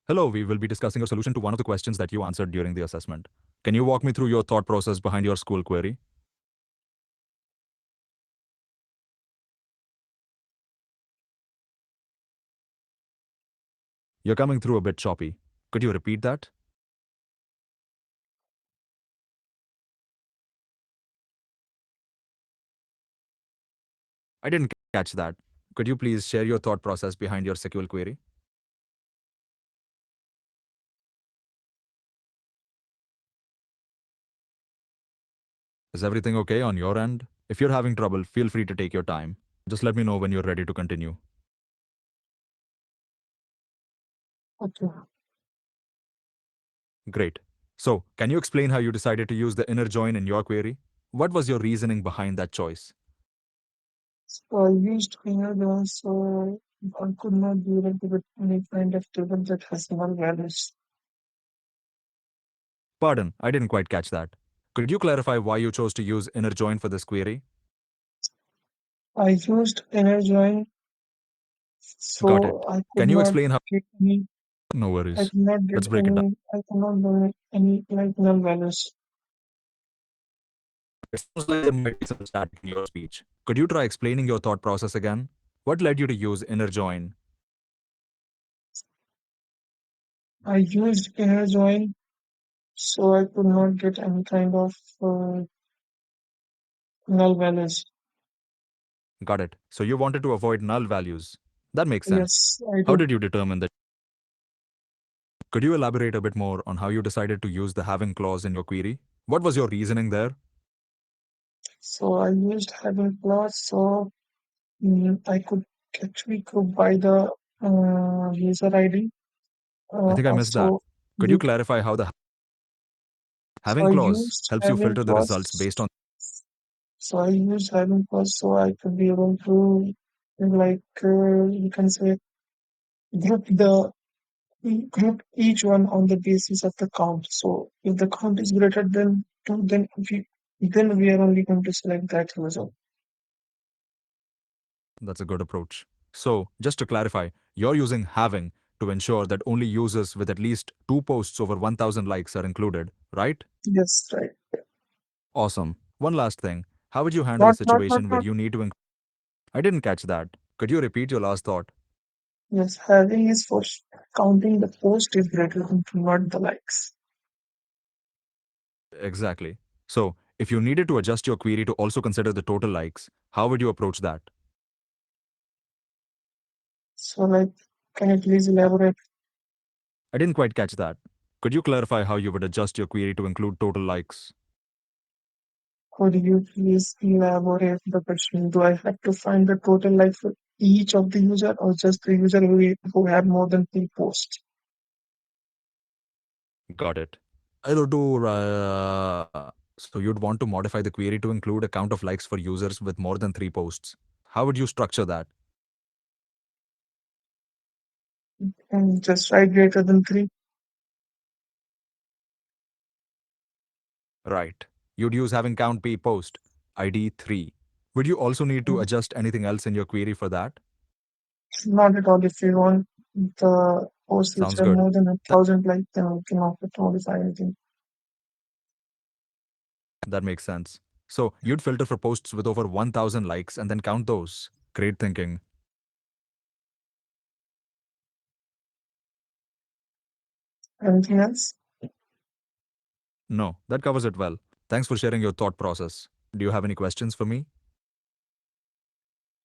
Hello, we will be discussing a solution to one of the questions that you answered during the assessment. Can you walk me through your thought process behind your school query? You're coming through a bit choppy. Could you repeat that? I didn't catch that. Could you please share your thought process behind your SQL query? Is everything okay on your end? If you're having trouble, feel free to take your time. Just let me know when you're ready to continue. Okay. Great. So, can you explain how you decided to use the inner join in your query? What was your reasoning behind that choice? So I used Windows, so I could not be able to get any kind of table that has null values. Pardon, I didn't quite catch that. Could you clarify why you chose to use inner join for this query? I used inner join, Got it. so I could Can you not explain how? get any. No I worries. could not get Let's break it down. any. I could not do any like null values. It sounds like there might be some static in your speech. Could you try explaining your thought process again? What led you to use inner join? I used inner join, so I could not get any kind of uh, null values. Got it. So you wanted to avoid null values. That makes sense. Yes, I How do. did you determine that? Could you elaborate a bit more on how you decided to use the having clause in your query? What was your reasoning there? So I used having clause, so I could actually go by the user ID. I think I missed that. Also, Could you you, clarify how the so having I clause used helps you having filter the results clause. based on? So I used having clause so I could be able to, like, you can say, group the group each one on the basis of the count. So if the count is greater than two, then we are only going to select that result. That's a good approach. So, just to clarify, you're using having to ensure that only users with at least 2 posts over 1000 likes are included, right? Yes, right. Awesome. One last thing. How would you handle a Not, situation where not. you need to I didn't catch that. Could you repeat your last thought? Yes, having is for counting the post is greater than two, not the likes. Exactly. So, if you needed to adjust your query to also consider the total likes, how would you approach that? So, like, can you please elaborate? I didn't quite catch that. Could you clarify how you would adjust your query to include total likes? Could you please elaborate the question? Do I have to find the total like for each of the user or just the user who have more than three posts? Got it. I'll do. So you'd want to modify the query to include a count of likes for users with more than 3 posts. How would you structure that? And just write greater than three. Right. You'd use having count p post ID 3. Would you also need to Mm, adjust anything else in your query for that? Not at all. If you want the posts which Sounds have good. more than a That, thousand like, then we can offer to modify anything. that makes sense. So you'd filter for posts with over 1000 likes and then count those. Great thinking. Anything else? No, that covers it well. Thanks for sharing your thought process. Do you have any questions for me?